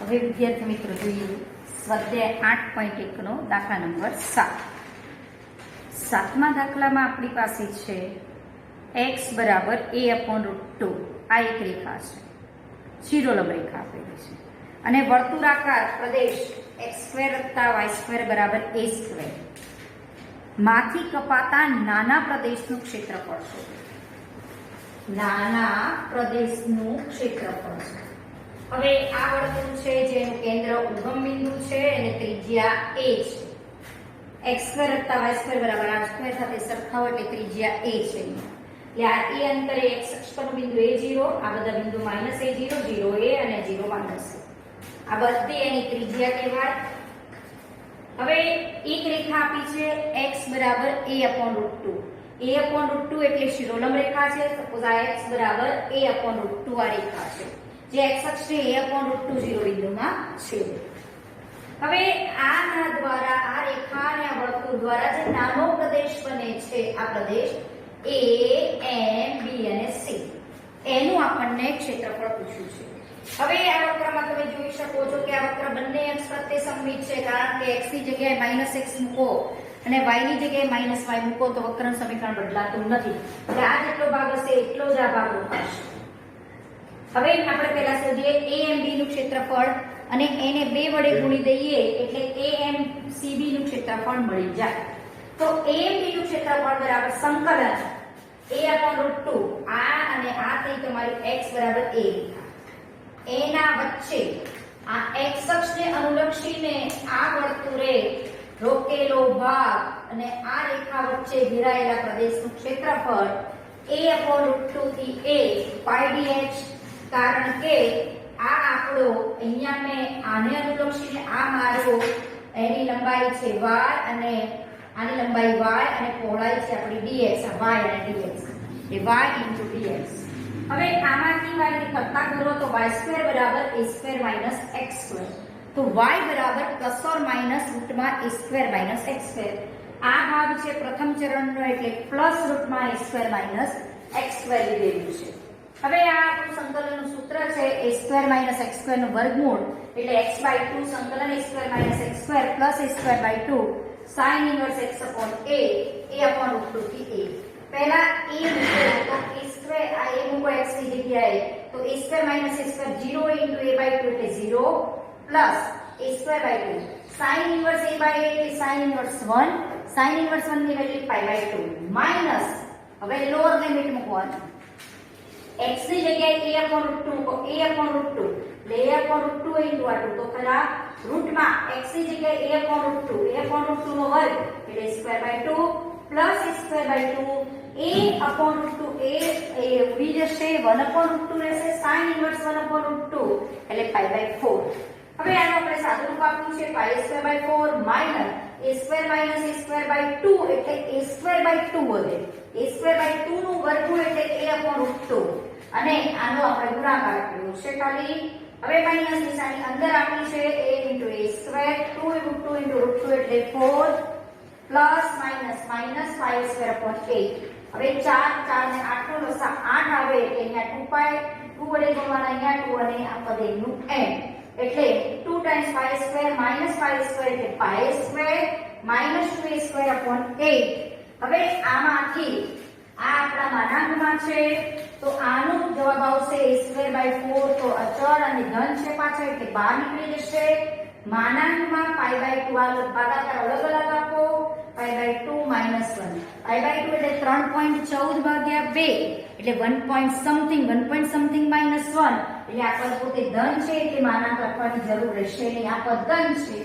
હવે વિદ્યાર્થી મિત્રો જોઈએ સ્વાધ્યાય 8.1 નો દાખલા નંબર 7. સાતમા દાખલામાં આપણી પાસે છે x બરાબર a/√2. આ એક રેખા છે, શિરોલંબ રેખા આપેલી છે અને વર્તુળાકાર પ્રદેશ x² + y² બરાબર a². માંથી કપાતા નાના પ્રદેશનું ક્ષેત્રફળ શોધો. નાના પ્રદેશનું ક્ષેત્રફળ છે. હવે આ વર્તુળ છે જેનું કેન્દ્ર ઉગમ બિંદુ છે અને ત્રિજ્યા a છે. x² + y² બરાબર r² સાથે સરખાવો એટલે ત્રિજ્યા a છે. એટલે આ a અંતરે x અક્ષ પરનું બિંદુ a0, આ બધા બિંદુ -a0, 0a અને 0 -a. આ બધી એની ત્રિજ્યા કહેવાય. હવે એક રેખા આપી છે x બરાબર a/√2. a/√2 એટલે શિરોલંબ રેખા છે. સપોઝ આ x બરાબર a/√2 આ રેખા છે જે x અક્ષને a/√2 0 બિંદુમાં છે. હવે આના દ્વારા આ રેખા અને આ વર્તુળ દ્વારા જે નાનો પ્રદેશ બને છે, આ પ્રદેશ a, m, b અને c, એનું આપણને ક્ષેત્રફળ પૂછ્યું છે. હવે આ વક્રમાં તમે જોઈ શકો છો કે આ વક્ર બંને અક્ષ પ્રત્યે સમમિત છે, કારણ કે x ની જગ્યાએ -x મૂકો અને y ની જગ્યાએ -y મૂકો તો વક્રનું સમીકરણ બદલાતું નથી. એટલે આ જેટલો ભાગ હશે એટલો જ આ ભાગ રોકાશે. હવે આપણે પહેલા શોધીએ AMB નું ક્ષેત્રફળ અને એને 2 વડે ગુણી દઈએ એટલે AMCB નું ક્ષેત્રફળ મળી જાય. તો AMB નું ક્ષેત્રફળ બરાબર સંકલન a/√2 આ અને આ થઈ તમારી x બરાબર a રેખા. એના વચ્ચે આ x અક્ષને અનુલક્ષીને આ વર્તુળે રોકેલો ભાગ અને આ રેખા વચ્ચે ઘેરાયેલા પ્રદેશનું ક્ષેત્રફળ a/√2 થી a πdh. કારણ કે આ આપણો અહીંયા મેં આને અનુલક્ષીને આ મારો એની લંબાઈ છે y અને આની લંબાઈ y અને પહોળાઈ છે આપણી dx. આ y અને dx એ y * dx. હવે આમાંથી y ને કરતા કરો તો y² બરાબર a² - x². તો y બરાબર ±√a² - x². આ ભાગ છે પ્રથમ ચરણનો એટલે +√a² - x² લીધેલું છે. હવે આ આપણું સંકલનનું સૂત્ર છે a² - x² નું વર્ગમૂળ એટલે x/2 સંકલન a² - x² a²/2 sin inverse x/a a/√2 થી a. પહેલા a મૂકો તો a² આ a મૂકો x ની જગ્યાએ તો a² - a² 0 * a/2 એટલે 0 plus a²/2 sin inverse a/a એટલે sin inverse 1. sin inverse 1 ની વેલ્યુ π/2 માઈનસ હવે લોઅર લિમિટ મૂકવાની x ની જગ્યાએ a/√2 તો a/√2 એટલે a/√2 * આ2 તો ખરા રૂટમાં x ની જગ્યાએ a/√2 નો વર્ગ એટલે a²/2 પ્લસ a²/2 a/√2 એ ઉડી જશે 1/√2 રહેશે sin inverse 1/√2 એટલે π/4. હવે આનો આપણે સાદું રૂપ આપ્યું છે π²/4 માઈનસ a² - a²/2 એટલે a²/2 વધે. a²/2 નું વર્ગમૂળ એટલે a/√2 અને આનો આપણે ગુણાકાર કર્યો છે ખાલી. હવે માઈનસ નિશાની અંદર આપી છે a * a², 2 * 2 √2 એટલે 4 પ્લસ માઈનસ માઈનસ π²/8. હવે 4 ને 8 નો લસા 8 આવે એટલે અહીંયા 2π 2 વડે ગુણવાના અહીંયા 2 અને આ પદેનું m એટલે 2 ટાઈમ્સ π² માઈનસ π² એટલે π² -2a²/8. હવે આમાંથી આ આપણા માનાંકમાં છે તો આનો જવાબ આવશે a²/4 તો અચળ અને ધન છે પાછળ એટલે બહાર નીકળી જશે. માનાંકમાં π/2 આ ભાગાકાર અલગ અલગ આપો π/2 - 1 π/2 એટલે 3.14/2 એટલે 1.something -1 એટલે આ પદ પોતે ધન છે એટલે માનાંક લખવાની જરૂર રહેશે નહીં. આ પદ ધન છે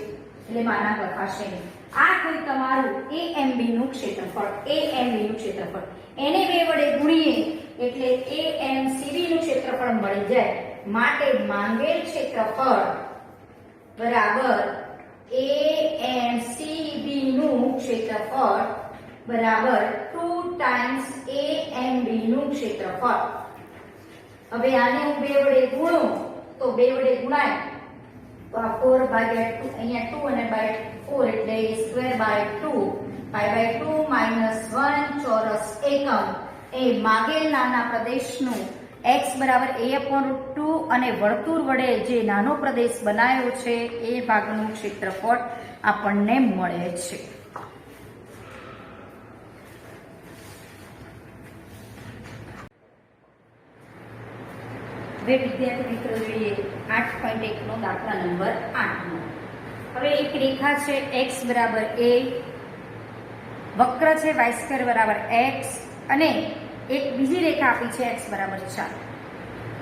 એટલે માનાંક લખાશે નહીં. આ કોઈ તમારું AMB નું ક્ષેત્રફળ. AMB નું ક્ષેત્રફળ એને 2 વડે ગુણીએ એટલે AMCB નું ક્ષેત્રફળ મળી જાય. માટે માંગેલ ક્ષેત્રફળ બરાબર AMCB નું ક્ષેત્રફળ બરાબર 2 ટાઈમ્સ AMB નું ક્ષેત્રફળ. હવે આને હું 2 વડે ગુણું તો 2 વડે ગુણાય તો આ 4/2 અહીંયા 2 અને 4 એટલે a²/2 π/2 - 1 ચોરસ એકમ એ માગેલ નાના પ્રદેશનું x બરાબર a/√2 અને વર્તુળ વડે જે નાનો પ્રદેશ બનાવ્યો છે એ ભાગનું ક્ષેત્રફળ આપણને મળે છે. હવે વિદ્યાર્થી મિત્રો જોઈએ 8.1 નો દાખલા નંબર 8 નો. હવે એક રેખા છે x બરાબર a, વક્ર છે y² બરાબર x અને એક બીજી રેખા આપી છે x બરાબર 4.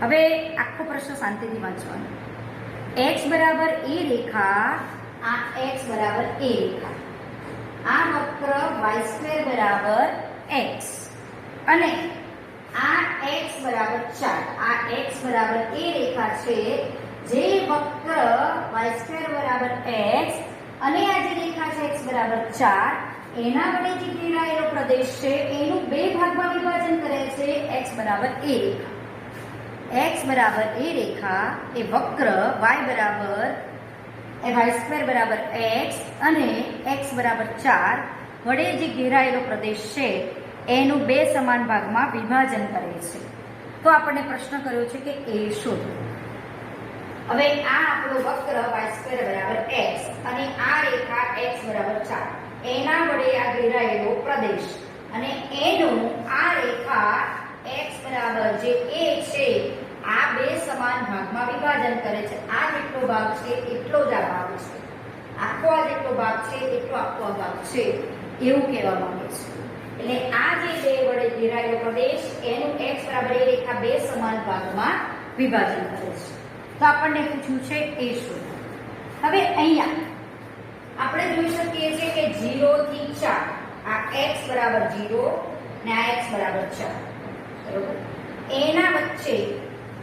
હવે આખો પ્રશ્ન શાંતિથી વાંચવાનો. x બરાબર a રેખા, આ x બરાબર a રેખા, આ વક્ર y² બરાબર x અને આ x બરાબર 4, આ x બરાબર a રેખા છે જે વક્ર y² બરાબર x અને આ જે રેખા છે x બરાબર 4 એના વડે જે ઘેરાયેલો પ્રદેશ છે એનું બે ભાગમાં વિભાજન કરે છે x બરાબર a રેખા. x બરાબર a રેખા એ વક્ર y² બરાબર x અને x બરાબર 4 વડે જે ઘેરાયેલો પ્રદેશ છે એનું બે સમાન ભાગમાં વિભાજન કરે છે. તો આપણને પ્રશ્ન કર્યો છે કે એ શોધો. હવે આ આપણો વક્ર y² બરાબર x અને આ રેખા x બરાબર 4 એના વડે આ ઘેરાયેલો પ્રદેશ અને એનું આ રેખા x બરાબર જે a છે આ બે સમાન ભાગમાં વિભાજન કરે છે. આ જેટલો ભાગ છે એટલો જ આ ભાગ છે, આખો આ જેટલો ભાગ છે એટલો આખો આ ભાગ છે એવું કહેવા માંગે છે. એટલે આ જે બે વડે ઘેરાયેલો પ્રદેશ એનું x બરાબર a રેખા બે સમાન ભાગમાં વિભાજન કરે છે. તો આપણને પૂછ્યું છે એ શું. હવે અહીંયા આપણે જોઈ શકીએ છીએ કે 0 થી 4 આ x બરાબર 0 ને આ x બરાબર 4 બરોબર. એના વચ્ચે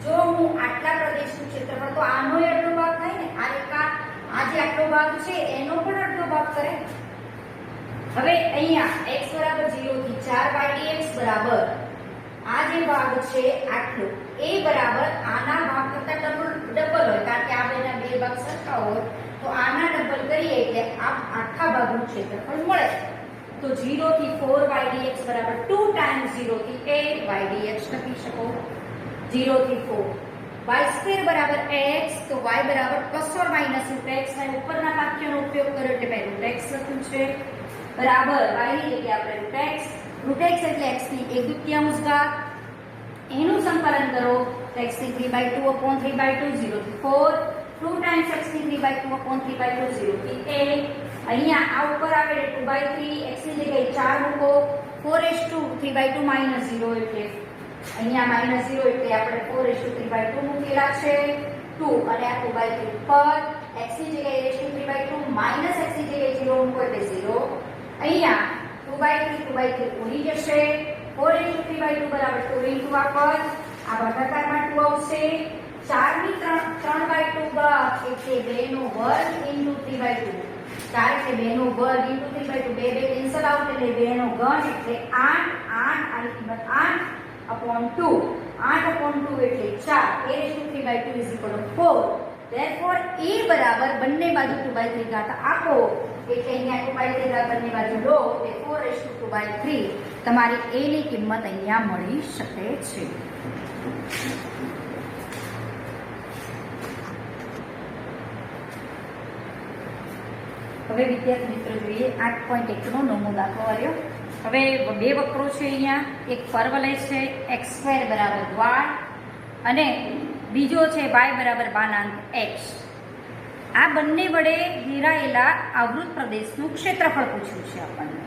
જો હું આટલા પ્રદેશનું ક્ષેત્રફળ તો આનો અડધો ભાગ થાય ને, આ રેખા આ જે આટલો ભાગ છે એનો પણ અડધો ભાગ કરે. હવે અહીંયા x બરાબર 0 થી 4 ydx બરાબર આ જે ભાગ છે આટલો એ બરાબર આના ભાગ કરતા ડબલ હોય, કારણ કે આ બેના બે ભાગ સરખા હોય તો આના ડબલ કરીએ એટલે આ આખા ભાગનું ક્ષેત્રફળ મળે. તો 0 થી 4 ydx બરાબર 2 ટાઈમ્સ 0 થી 8 ydx લખી શકો. 0 થી 4 y² બરાબર x તો y બરાબર +or -√x ને ઉપરના વાક્યનો ઉપયોગ કર્યો એટલે મેં √x લખ્યું છે બરાબર y ની જગ્યાએ આપણે √x એટલે x ની 1/2 ઘાત એનું સંકલન કરો તો x ની 3/2 upon 3/2 0 થી 4 2 ટાઈમ્સ x ની 3/2 upon 3/2 0 થી 8. અહીંયા આ ઉપર આવે એટલે 2/3 x ની જગ્યાએ 4 મૂકો 4/3/2 -0 એટલે અહીંયા -0 એટલે આપણે 4/3/2 મૂકેલા છે 2 અને આ 2/3 પર x ની જગ્યાએ 3/2 x ની જગ્યાએ 0 મૂકો એટલે 0. અહીંયા 2/3 ઉડી જશે 4/3/2 બરાબર 2 આ પર આ ભાગાકારમાં 2 આવશે 4 ની 3/2 બાદ એટલે 2 નો વર્ગ * 3/2 4 એટલે 2 નો વર્ગ * 3/2 બે કેન્સલ આઉટ એટલે 2 નો ઘન એટલે 8 આની કિંમત 8 upon 2 8 upon 2 એટલે 4 a/3/2 4. therefore a બરાબર બંને બાજુ 2/3 ઘાત આપો એટલે અહીંયા 2/3 ઘાત બંને બાજુ લો એટલે 4/2/3 તમારી a ની કિંમત અહીંયા મળી શકે છે. હવે વિદ્યાર્થી મિત્રો જોઈએ 8.1 નો નવમો દાખલો આવ્યો. હવે બે વક્રો છે અહીંયા, એક પરવલય છે x² બરાબર y અને બીજો છે y બરાબર બાનાંક x. આ બંને વડે ઘેરાયેલા આવૃત પ્રદેશનું ક્ષેત્રફળ પૂછ્યું છે આપણને.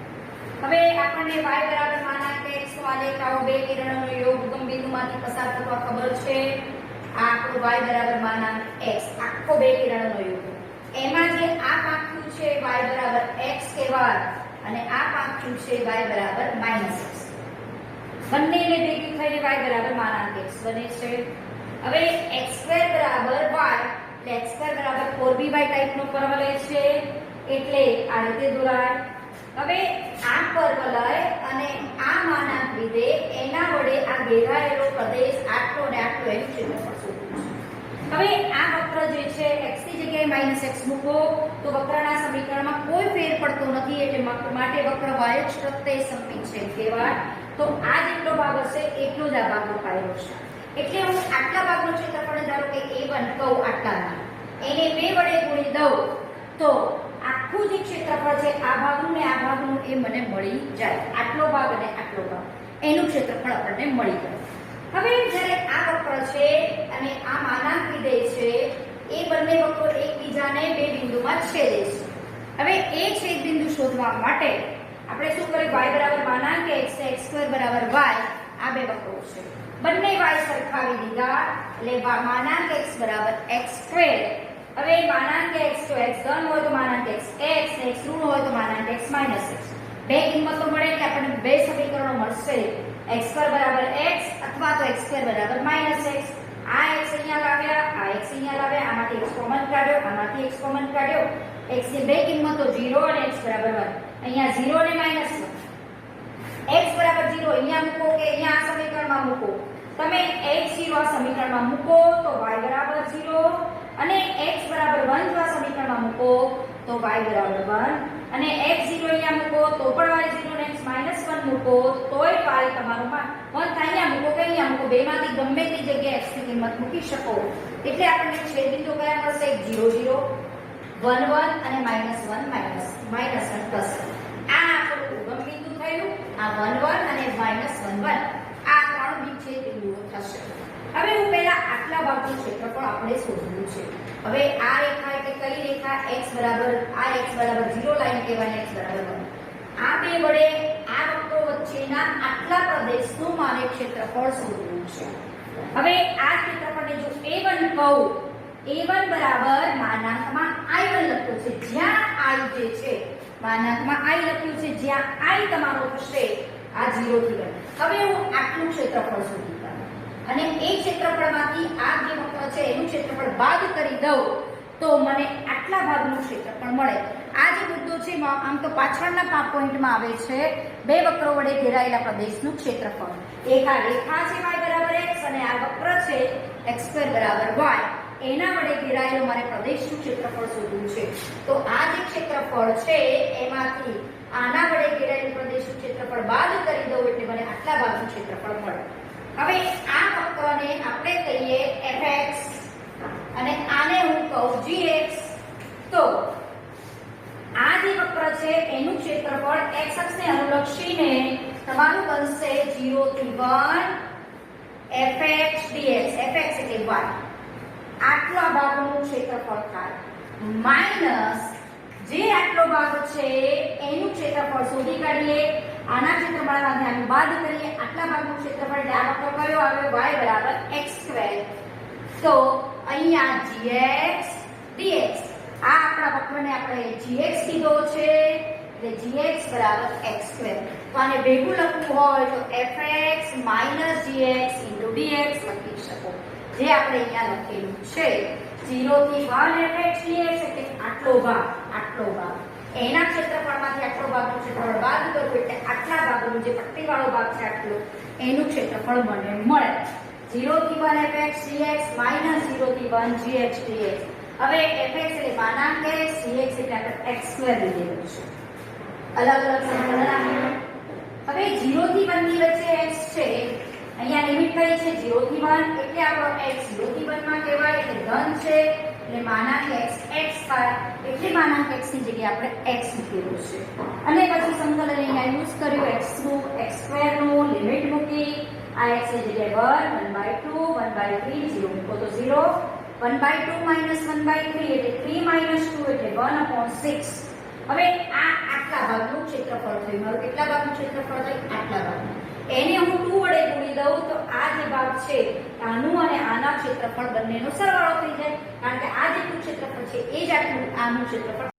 હવે આપણને y બરાબર બાનાંક x તો આ રેખાઓ બે કિરણોનો યોગ ઉગમ બિંદુમાંથી પસાર થતો ખબર છે. આ આપણું y બરાબર બાનાંક x આખો બે કિરણોનો યોગ, એમાં જે આ પાંખ્યું છે y બરાબર x કહેવાય અને આ પાંખ્યું છે y બરાબર -x. બંનેને ભેગું થઈને y બરાબર બાનાંક x બને છે. હવે x² બરાબર y એટલે x² બરાબર 4by ટાઈપનો પરવલય છે એટલે આ રીતે દોરાય. હવે આ પરવલય અને આ માનાંક લીધે એના વડે આ ઘેરાયેલો પ્રદેશ આટલો ને આટલો એનું ક્ષેત્રફળ શોધવું છે. હવે આ વક્ર જે છે x ની જગ્યાએ -x મૂકો તો વક્રના સમીકરણમાં કોઈ ફેર પડતો નથી એટલે માટે વક્ર y જ પ્રત્યય સમમિત છે કહેવાય. તો આ જેટલો ભાગ હશે એટલો જ આ ભાગ રોકાયેલો છે. એટલે હું આટલા ભાગનું ક્ષેત્રફળ ધારો કે A1 કહું આટલાના, એને 2 વડે ગુણી દઉં તો આખું જે ક્ષેત્રફળ છે આ ભાગનું ને આ ભાગનું એ મને મળી જાય, આટલો ભાગ અને આટલો ભાગ એનું ક્ષેત્રફળ આપણને મળી જાય. હવે જ્યારે આ વક્ર છે અને આ માનાંક વિધેય છે એ બંને વક્રો એકબીજાને બે બિંદુમાં છેદે છે. હવે એ છેદ બિંદુ શોધવા માટે આપણે શું કર્યું, y બરાબર માનાંક x x² બરાબર y, આ બે વક્રો છે, બંને y સરખાવી દીધા એટલે માનાંક x બરાબર x². હવે માનાંક x તો x ધન હોય તો માનાંક x x ઋણ હોય તો માનાંક x માઈનસ x, બે કિંમતો મળે એટલે આપણને બે સમીકરણો મળશે, x² બરાબર x અથવા તો x² બરાબર માઈનસ x. આ x અહીંયા લાવ્યા, આ x અહીંયા લાવ્યા, આમાંથી x કોમન કાઢ્યો, આમાંથી x કોમન કાઢ્યો, x ની બે કિંમતો 0 અને x બરાબર 1, અહીંયા 0 અને માઈનસ 1. x બરાબર 0 અહીંયા મૂકો કે અહીંયા આ સમીકરણમાં મૂકો, તમે x0 આ સમીકરણમાં મૂકો તો y બરાબર 0 અને x બરાબર 1 જો આ સમીકરણમાં મૂકો તો y બરાબર 1 અને x0 અહીંયા મૂકો તો પણ y0 અને x માઈનસ 1 મૂકો તોય y તમારું 1 થાય. અહીંયા મૂકો કે અહીંયા મૂકો, બેમાંથી ગમે તે જગ્યાએ x ની કિંમત મૂકી શકો એટલે આપણને છેદબિંદુ કયા મળશે, 0 0 1 1 અને -1 -1 પ્લસ. આ આપણું ઉગમ બિંદુ થયું, આ 1 1 અને -1 1, આ ત્રણ બિંદુ છેદબિંદુઓ થશે. હવે હું પહેલા આટલા ભાગનું ક્ષેત્રફળ આપણે શોધવું છે. હવે આ રેખા એટલે કઈ રેખા, x બરાબર 0 લાઈન કહેવાય, x બરાબર 1. આ બે વડે આ વક્રો વચ્ચેના આટલા પ્રદેશનું મારે ક્ષેત્રફળ શોધવું છે. હવે આ ક્ષેત્રફળને જો A1 કહું, A1 બરાબર માનાંકમાં I1 લખ્યું છે, જ્યાં I જે છે માનાંકમાં I લખ્યું છે, જ્યાં I તમારો થશે આ 0 થી 1. હવે હું આટલું ક્ષેત્રફળ શોધી અને એ ક્ષેત્રફળમાંથી આ જે વક્ર છે એનું ક્ષેત્રફળ બાદ કરી દઉં તો મને આટલા ભાગનું ક્ષેત્રફળ મળે. આ જે મુદ્દો છે આમ તો પાછળના પોઈન્ટમાં આવે છે બે વક્રો વડે ઘેરાયેલા પ્રદેશનું ક્ષેત્રફળ. એક આ રેખા છે y બરાબર x અને આ વક્ર છે x² બરાબર y, એના વડે ઘેરાયેલો મારે પ્રદેશનું ક્ષેત્રફળ શોધવું છે. તો આ જે ક્ષેત્રફળ છે એમાંથી આના વડે ઘેરાયેલું પ્રદેશનું ક્ષેત્રફળ બાદ કરી દઉં એટલે મને આટલા ભાગનું ક્ષેત્રફળ મળે. હવે આ વક્રને આપણે કહીએ fx અને આને હું કહું gx. તો આ જે વક્ર છે એનું ક્ષેત્રફળ x અક્ષને અનુલક્ષીને તમારું બનશે 0 થી 1 fx dx, fx એટલે y, આટલા ભાગનું ક્ષેત્રફળ થાય માઈનસ જે આટલો ભાગ છે એનું ક્ષેત્રફળ શોધી કાઢીએ, આના ક્ષેત્રફળમાંથી આનું બાદ કરીએ, આટલા ભાગનું ક્ષેત્રફળ એટલે આ વક્ર કયો આવ્યો, y બરાબર x². તો અહીંયા gx dx, આ આપણા વક્રને આપણે gx કીધો છે એટલે gx બરાબર x². તો આને ભેગું લખવું હોય તો fx gx dx લખી શકો, જે આપણે અહીંયા લખેલું છે. 0 થી 1 fx dx એટલે આટલો ભાગ એના ક્ષેત્રફળમાંથી આટલો ભાગનું ક્ષેત્રફળ બાદ કરવું એટલે આટલા ભાગનું જે પટ્ટીવાળો ભાગ છે આટલો એનું ક્ષેત્રફળ મને મળે. 0 થી 1 fx dx -0 થી 1 gx dx. હવે fx એટલે માનાંક x, gx એટલે આપણે x² લીધેલું છે, અલગ અલગ સમીકરણ આપેલું. હવે 0 થી 1 ની વચ્ચે x છે, અહીંયા લિમિટ કઈ છે 0 થી 1 એટલે આપણો x 0 થી 1 માં કહેવાય એટલે ધન છે એટલે માનાંક x x થાય એટલે માનાંક x ની જગ્યાએ આપણે x મૂકેલું છે. અને પછી સંકલન અહીંયા યુઝ કર્યું x² નું લિમિટ મૂકી, આ x ની જગ્યાએ 1 1/2 1/3 0 મૂકો તો 0, 1/2 -1/3 એટલે 3 2 એટલે 1/6. હવે આ આટલા ભાગનું ક્ષેત્રફળ થયું, મારું કેટલા ભાગનું ક્ષેત્રફળ થયું, આટલા ભાગનું. એને હું 2 વડે ગુણી દઉં તો આ જે ભાગ છે આનું અને આના ક્ષેત્રફળ બંનેનો સરવાળો થઈ જાય, કારણ કે આ જેટલું ક્ષેત્રફળ છે એ જ આટલું આનું ક્ષેત્રફળ